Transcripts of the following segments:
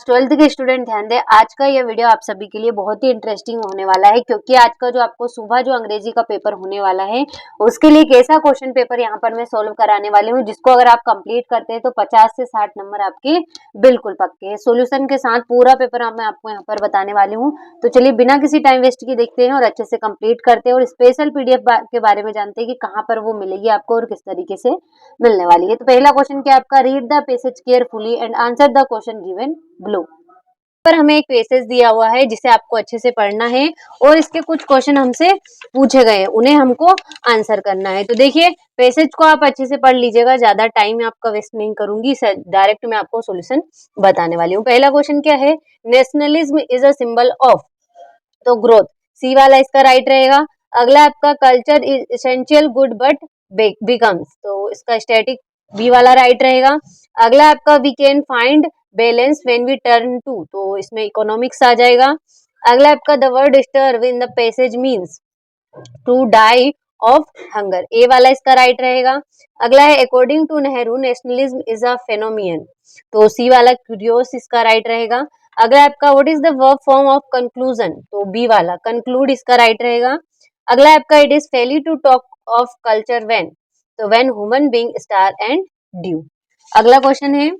Twelfth के student ध्यान दें, आज का ये वीडियो आप सभी के लिए बहुत ही इंटरेस्टिंग होने वाला है क्योंकि आज का जो आपको सुबह जो अंग्रेजी का पेपर होने वाला है उसके लिए एक ऐसा क्वेश्चन पेपर यहाँ पर मैं सोल्व कराने वाली हूँ जिसको अगर आप कंप्लीट करते हैं तो 50 से 60 नंबर आपके बिल्कुल पक्के हैं। सोल्यूशन के साथ पूरा पेपर मैं आपको यहाँ पर बताने वाली हूँ। तो चलिए बिना किसी टाइम वेस्ट के देखते हैं और अच्छे से कंप्लीट करते हैं और स्पेशल पीडीएफ के बारे में जानते हैं कि कहाँ पर वो मिलेगी आपको और किस तरीके से मिलने वाली है। तो पहला क्वेश्चन क्या आपका, read the passage carefully and answer the question given below. पर हमें एक पैसेज दिया हुआ है जिसे आपको अच्छे से पढ़ना है और इसके कुछ क्वेश्चन हमसे पूछे गए हैं, उन्हें हमको आंसर करना है। तो देखिए पैसेज को आप अच्छे से पढ़ लीजिएगा, ज्यादा टाइम आपका वेस्ट नहीं करूंगी, डायरेक्ट मैं आपको सॉल्यूशन बताने वाली हूँ। पहला क्वेश्चन क्या है, nationalism is a symbol of, तो ग्रोथ, सी वाला इसका राइट रहेगा। अगला आपका culture is essential good but becomes, तो इसका स्टैटिक बी वाला राइट रहेगा। अगला आपका we can find balance when we turn to, तो इसमें इकोनॉमिक्स आ जाएगा। अगला आपका the word starve in the passage means to die of hunger, A वाला इसका राइट रहेगा। अगला है according to Nehru nationalism is a phenomenon, तो सी वाला क्यूरियोस इसका राइट रहेगा। अगला आपका what is the verb form of conclusion, तो बी वाला कंक्लूड इसका राइट रहेगा। अगला आपका it is folly to talk of culture when, तो when human being starve and die. अगला क्वेश्चन है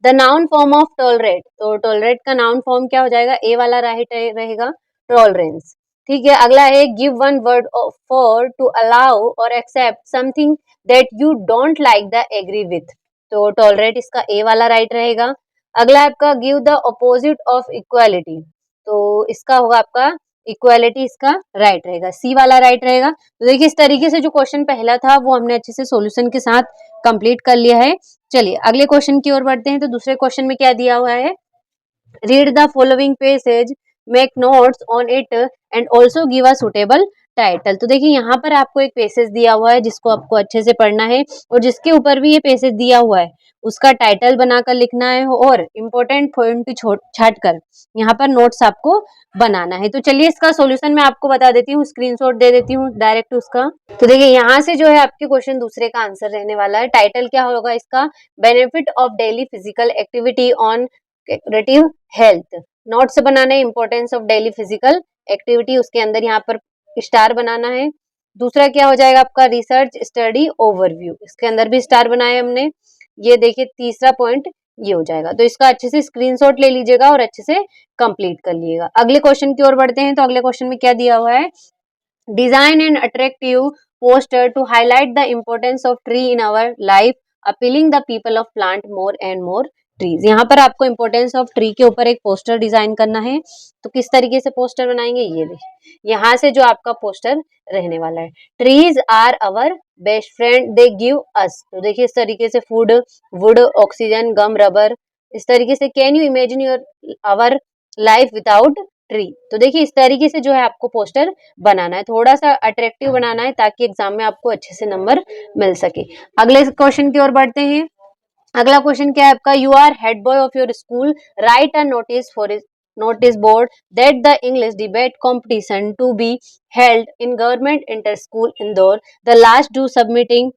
the noun form of tolerate, तो टॉलरेट का नाउन फॉर्म क्या हो जाएगा, ए वाला राइट रहेगा टॉलरेंस। ठीक है, अगला है give one word for to allow और accept something that you don't like the agree with, तो टॉलरेट इसका ए वाला राइट रहेगा। अगला आपका give the opposite of equality, तो इसका होगा आपका इक्वालिटी इसका राइट रहेगा, सी वाला राइट रहेगा। तो देखिए इस तरीके से जो क्वेश्चन पहला था वो हमने अच्छे से सॉल्यूशन के साथ कंप्लीट कर लिया है। चलिए अगले क्वेश्चन की ओर बढ़ते हैं। तो दूसरे क्वेश्चन में क्या दिया हुआ है, read the following passage, make notes on it and also give a suitable title. तो देखिए यहाँ पर आपको एक पैसेज दिया हुआ है जिसको आपको अच्छे से पढ़ना है और जिसके ऊपर भी ये पैसेज दिया हुआ है उसका टाइटल बनाकर लिखना है और इम्पोर्टेंट पॉइंट छाट कर यहाँ पर नोट्स आपको बनाना है। तो चलिए इसका सॉल्यूशन मैं आपको बता देती हूँ, स्क्रीनशॉट दे देती हूँ डायरेक्ट उसका। तो देखिए यहाँ से जो है आपके क्वेश्चन दूसरे का आंसर रहने वाला है। टाइटल क्या होगा इसका, benefit of daily physical activity on relative health. Note से बनाना है importance of daily physical activity, उसके अंदर यहाँ पर स्टार बनाना है। दूसरा क्या हो जाएगा आपका, रिसर्च स्टडी ओवरव्यू, इसके अंदर भी स्टार बनाए हमने। ये देखिए तीसरा पॉइंट ये हो जाएगा। तो इसका अच्छे से स्क्रीनशॉट ले लीजिएगा और अच्छे से कंप्लीट कर लीजिएगा। अगले क्वेश्चन की ओर बढ़ते हैं। तो अगले क्वेश्चन में क्या दिया हुआ है, design an attractive poster to highlight the importance of tree in our life, appealing the people of plant more and more trees. यहाँ पर आपको इम्पोर्टेंस ऑफ ट्री के ऊपर एक पोस्टर डिजाइन करना है। तो किस तरीके से पोस्टर बनाएंगे, ये देखिए यहाँ से जो आपका पोस्टर रहने वाला है, trees are our best friend they give us, तो देखिए इस तरीके से food, wood, oxygen, gum, rubber, इस तरीके से can you imagine your our life without tree. तो देखिए इस तरीके से जो है आपको पोस्टर बनाना है, थोड़ा सा अट्रैक्टिव बनाना है ताकि एग्जाम में आपको अच्छे से नंबर मिल सके। अगले क्वेश्चन की ओर बढ़ते हैं। अगला क्वेश्चन क्या है आपका, you are head boy of your school, write a notice for notice board that the English debate competition to be held in government inter school Indore, the last due submitting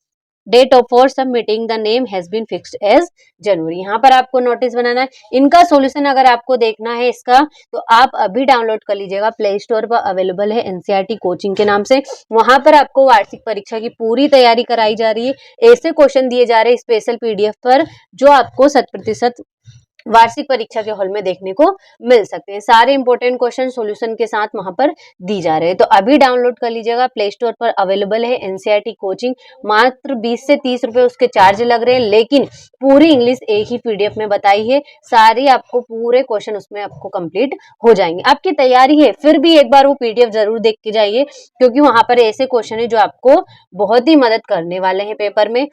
date of for submitting the name has been fixed as January. यहाँ पर आपको notice बनाना है। इनका solution अगर आपको देखना है इसका तो आप अभी डाउनलोड कर लीजिएगा, प्ले स्टोर पर अवेलेबल है एनसीईआरटी कोचिंग के नाम से। वहां पर आपको वार्षिक परीक्षा की पूरी तैयारी कराई जा रही है, ऐसे क्वेश्चन दिए जा रहे हैं स्पेशल पीडीएफ पर जो आपको 100% वार्षिक परीक्षा के हॉल में देखने को मिल सकते हैं। सारे इंपॉर्टेंट क्वेश्चन सॉल्यूशन के साथ वहां पर दी जा रहे हैं। तो अभी डाउनलोड कर लीजिएगा, प्ले स्टोर पर अवेलेबल है एनसीईआरटी कोचिंग। मात्र 20 से 30 रुपए उसके चार्ज लग रहे हैं, लेकिन पूरी इंग्लिश एक ही पीडीएफ में बताई है। सारी आपको पूरे क्वेश्चन उसमें आपको कंप्लीट हो जाएंगे। आपकी तैयारी है फिर भी एक बार वो पीडीएफ जरूर देख के जाइए, क्योंकि वहां पर ऐसे क्वेश्चन है जो आपको बहुत ही मदद करने वाले हैं पेपर में।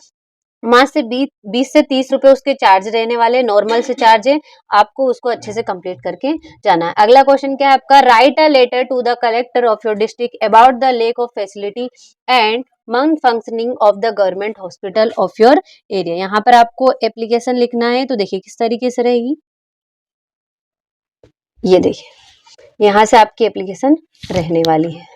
मात्र से 20 से 30 रुपए उसके चार्ज रहने वाले, नॉर्मल से चार्ज है, आपको उसको अच्छे से कंप्लीट करके जाना है। अगला क्वेश्चन क्या है आपका, write a letter to the collector of your district about the lack of facility and malfunctioning of the government hospital of your area. यहाँ पर आपको एप्लीकेशन लिखना है। तो देखिए किस तरीके से रहेगी, ये देखिए यहाँ से आपकी एप्लीकेशन रहने वाली है।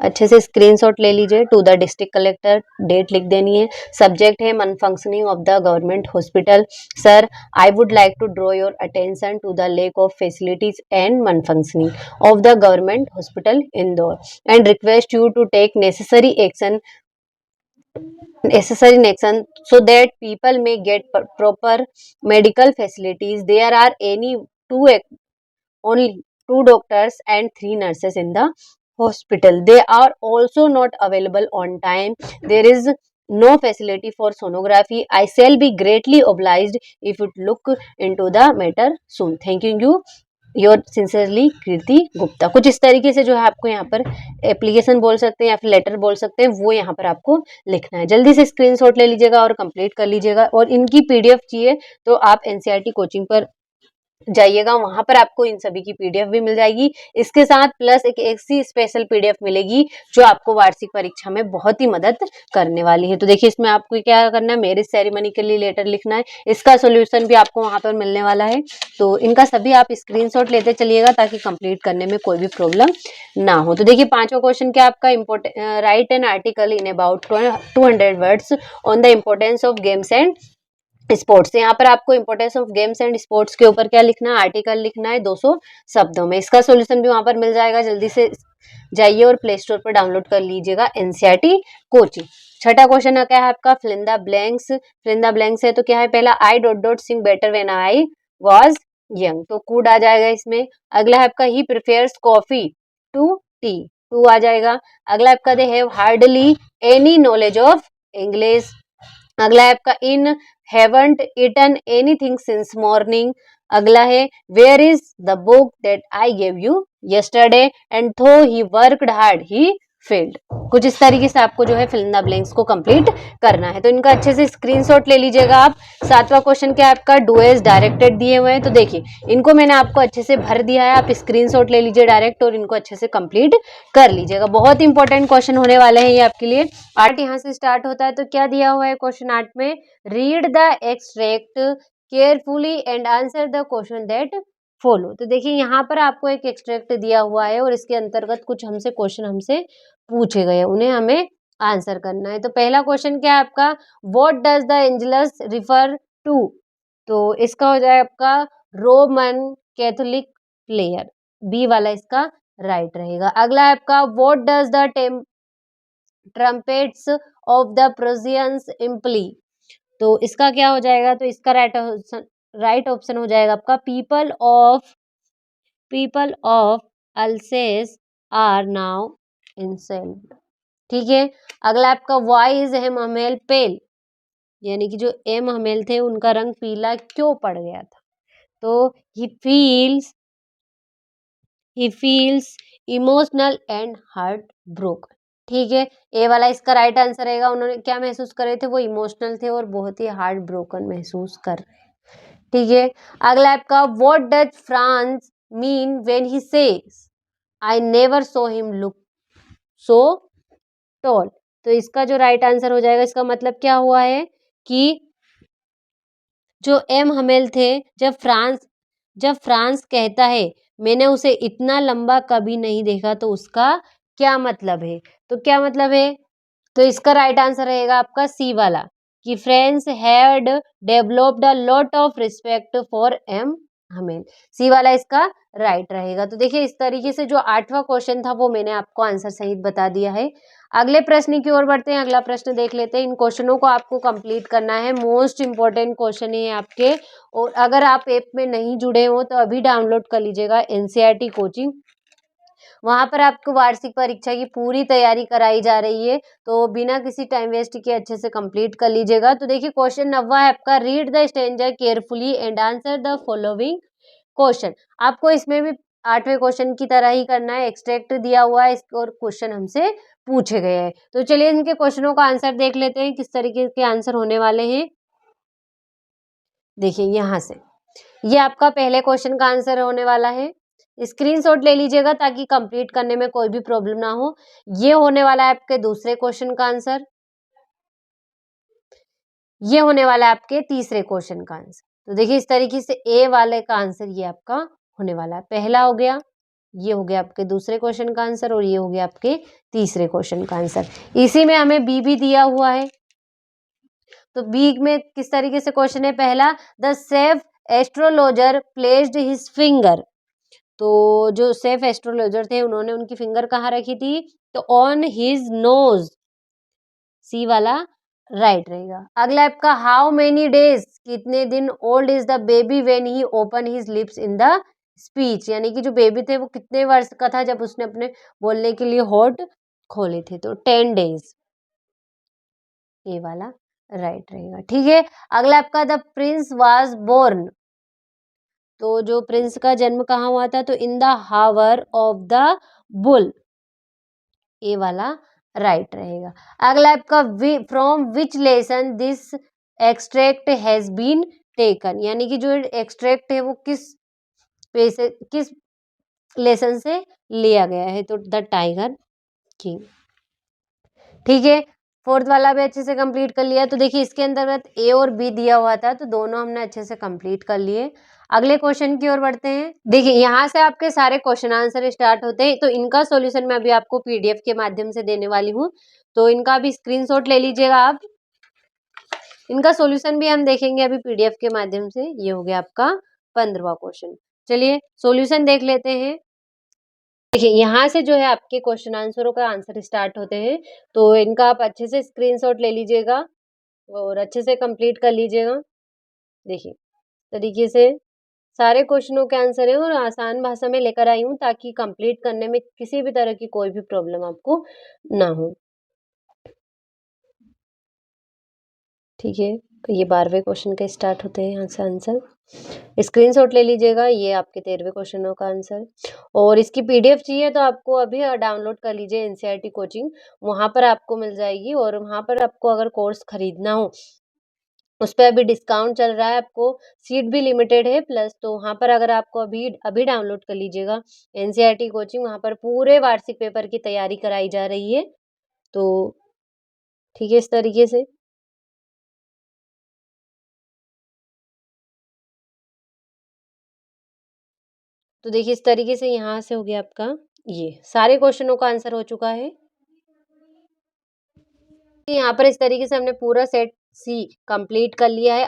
अच्छे से स्क्रीनशॉट ले लीजिए। To the district collector, date लिख देनी है। सब्जेक्ट है malfunctioning of the government hospital. Sir, I would like to draw your attention to the lack of facilities and malfunctioning of the government hospital Indore and request you to take necessary action so that people may get proper medical facilities. There are two only two doctors and three nurses in the hospital. They are also not available on time. There is no facility for sonography. I shall be greatly obliged if you look into the matter soon. Thanking you, your sincerely Kirti Gupta. कुछ इस तरीके से जो है आपको यहाँ पर application बोल सकते हैं या फिर लेटर बोल सकते हैं, वो यहाँ पर आपको लिखना है। जल्दी से स्क्रीनशॉट ले लीजिएगा और कंप्लीट कर लीजिएगा। और इनकी पीडीएफ चाहिए तो आप एनसीईआरटी कोचिंग पर जाइएगा, वहां पर आपको इन सभी की पीडीएफ भी मिल जाएगी। इसके साथ प्लस एक ऐसी स्पेशल पीडीएफ मिलेगी जो आपको वार्षिक परीक्षा में बहुत ही मदद करने वाली है। तो देखिए इसमें आपको क्या करना है, मैरिज सेरेमनी के लिए लेटर लिखना है। इसका सोल्यूशन भी आपको वहां पर मिलने वाला है। तो इनका सभी आप स्क्रीनशॉट लेते चलिएगा ताकि कंप्लीट करने में कोई भी प्रॉब्लम ना हो। तो देखिए पांचवा क्वेश्चन क्या आपका, important right an article in about 200 words on the importance of games and sports. यहाँ पर आपको importance of games and sports के ऊपर क्या लिखना है, आर्टिकल लिखना है 200 शब्दों में। इसका सॉल्यूशन भी वहां पर मिल जाएगा। जल्दी से जाइए और प्ले स्टोर पर डाउनलोड कर लीजिएगा एनसीईआरटी कोचिंग। छठा क्वेश्चन क्या है आपका, fill in the blanks. Fill in the blanks है तो क्या है, पहला I dot dot sing better when I was young, तो कूड आ जाएगा इसमें। अगला है आपका he prefers coffee to tea, to आ जाएगा। अगला आपका they have hardly any knowledge of English. अगला है आपका in haven't eaten anything since morning. अगला है where is the book that I gave you yesterday and थो he worked hard he failed. कुछ इस तरीके से आपको जो है फिल इन द ब्लैंक्स को कंप्लीट करना है। तो इनका अच्छे से स्क्रीनशॉट ले लीजिएगा आप। सातवां क्वेश्चन क्या है आपका, डू एज डायरेक्टेड दिए हुए हैं। तो देखिए इनको मैंने आपको अच्छे से भर दिया है, आप स्क्रीनशॉट ले लीजिए डायरेक्ट और इनको अच्छे से कंप्लीट कर लीजिएगा। बहुत इंपॉर्टेंट क्वेश्चन होने वाले हैं ये आपके लिए। 8 यहाँ से स्टार्ट होता है। तो क्या दिया हुआ है क्वेश्चन 8 में, read the extract carefully and answer the question that follow. तो देखिए यहाँ पर आपको एक एक्सट्रैक्ट दिया हुआ है और इसके अंतर्गत कुछ हमसे क्वेश्चन हमसे पूछे गए, उन्हें हमें आंसर करना है। तो पहला क्वेश्चन क्या है आपका, what does the angels refer to. तो इसका हो जाए आपका रोमन कैथोलिक प्लेयर, बी वाला इसका राइट रहेगा। अगला है आपका what does the trumpets of the Prussians imply. तो इसका क्या हो जाएगा, तो इसका राइट ऑप्शन हो जाएगा आपका people of Alsace are now enslaved. ठीक है। अगला आपका why is M Hamel pale, यानी कि जो एम हमेल थे उनका रंग पीला क्यों पड़ गया था। तो he feels emotional and heart broken. ठीक है, ए वाला इसका राइट आंसर रहेगा। उन्होंने क्या महसूस कर रहे थे, वो इमोशनल थे और बहुत ही हार्ट ब्रोकन महसूस कर रहे हैं। ठीक है। अगला आपका what does France mean when he says I never saw him look so tall. तो इसका जो राइट आंसर हो जाएगा, इसका मतलब क्या हुआ है कि जो एम हमेल थे, जब फ्रांस कहता है मैंने उसे इतना लंबा कभी नहीं देखा, तो उसका क्या मतलब है। तो क्या मतलब है, तो इसका राइट आंसर रहेगा आपका सी वाला, कि France had developed a lot of respect for M Hamel. C वाला इसका राइट रहेगा। तो देखिए इस तरीके से जो 8वां क्वेश्चन था वो मैंने आपको आंसर सहित बता दिया है। अगले प्रश्न की ओर बढ़ते हैं। अगला प्रश्न देख लेते हैं। इन क्वेश्चनों को आपको कंप्लीट करना है, मोस्ट इंपोर्टेंट क्वेश्चन है आपके। और अगर आप ऐप में नहीं जुड़े हो तो अभी डाउनलोड कर लीजिएगा एनसीईआरटी कोचिंग। वहां पर आपको वार्षिक परीक्षा की पूरी तैयारी कराई जा रही है, तो बिना किसी टाइम वेस्ट के अच्छे से कंप्लीट कर लीजिएगा। तो देखिए क्वेश्चन 9 है आपका, read the stanza carefully and answer the following question. आपको इसमें भी 8वें क्वेश्चन की तरह ही करना है, एक्सट्रैक्ट दिया हुआ है और क्वेश्चन हमसे पूछे गए हैं। तो चलिए इनके क्वेश्चनों का आंसर देख लेते हैं, किस तरीके के आंसर होने वाले हैं। देखिए यहाँ से ये आपका पहले क्वेश्चन का आंसर होने वाला है। स्क्रीनशॉट ले लीजिएगा ताकि कंप्लीट करने में कोई भी प्रॉब्लम ना हो। ये होने वाला है आपके दूसरे क्वेश्चन का आंसर। ये होने वाला है आपके तीसरे क्वेश्चन का आंसर। तो देखिए इस तरीके से ए वाले का आंसर ये आपका होने वाला है। पहला हो गया, ये हो गया आपके दूसरे क्वेश्चन का आंसर और ये हो गया आपके तीसरे क्वेश्चन का आंसर। इसी में हमें बी भी दिया हुआ है, तो बी में किस तरीके से क्वेश्चन है, पहला the safe astrologer placed his finger, तो जो सेफ एस्ट्रोलॉजर थे उन्होंने उनकी फिंगर कहाँ रखी थी, तो ऑन हिज नोज, सी वाला राइट रहेगा। अगला आपका हाउ मेनी डेज, कितने दिन old is the baby when he open his lips in the speech, यानी कि जो बेबी थे वो कितने वर्ष का था जब उसने अपने बोलने के लिए होठ खोले थे, तो 10 days, ये वाला राइट रहेगा। ठीक है, अगला आपका द प्रिंस वाज बोर्न, तो जो प्रिंस का जन्म कहाँ हुआ था, तो in the hour of the bull, A वाला राइट रहेगा। अगला आपका from which lesson this extract has been taken, यानी कि जो एक्सट्रैक्ट है वो किस किस लेसन से लिया गया है, तो द टाइगर किंग। ठीक है, फोर्थ वाला भी अच्छे से कंप्लीट कर लिया। तो देखिए इसके अंतर्गत ए और बी दिया हुआ था, तो दोनों हमने अच्छे से कंप्लीट कर लिए। अगले क्वेश्चन की ओर बढ़ते हैं। देखिए यहाँ से आपके सारे क्वेश्चन आंसर स्टार्ट होते हैं, तो इनका सॉल्यूशन मैं अभी आपको पीडीएफ के माध्यम से देने वाली हूँ, तो इनका भी स्क्रीनशॉट ले लीजिएगा आप। इनका सॉल्यूशन भी हम देखेंगे अभी पीडीएफ के माध्यम से। ये हो गया आपका 15वां क्वेश्चन। चलिए सॉल्यूशन देख लेते हैं। देखिए यहाँ से जो है आपके क्वेश्चन आंसरों का आंसर स्टार्ट होते हैं, तो इनका आप अच्छे से स्क्रीनशॉट ले लीजिएगा और अच्छे से कंप्लीट कर लीजिएगा। देखिए तरीके से सारे क्वेश्चनों के आंसर है और आसान भाषा में लेकर आई हूँ ताकि कंप्लीट करने में किसी भी तरह की कोई भी प्रॉब्लम आपको ना हो। ठीक है, तो ये 12वें क्वेश्चन के स्टार्ट होते हैं यहाँ से आंसर। स्क्रीनशॉट ले लीजिएगा, ये आपके 13वें क्वेश्चनों का आंसर। और इसकी पीडीएफ चाहिए तो आपको अभी डाउनलोड कर लीजिए एनसीईआरटी कोचिंग, वहाँ पर आपको मिल जाएगी। और वहाँ पर आपको अगर कोर्स खरीदना हो उस पे अभी डिस्काउंट चल रहा है, आपको सीट भी लिमिटेड है प्लस, तो वहाँ पर अगर आपको अभी अभी डाउनलोड कर लीजिएगा एनसीईआरटी कोचिंग, वहाँ पर पूरे वार्षिक पेपर की तैयारी कराई जा रही है। तो ठीक है, इस तरीके से तो देखिए इस तरीके से यहाँ से हो गया आपका, ये सारे क्वेश्चनों का आंसर हो चुका है। यहाँ पर इस तरीके से हमने पूरा सेट सी कंप्लीट कर लिया है।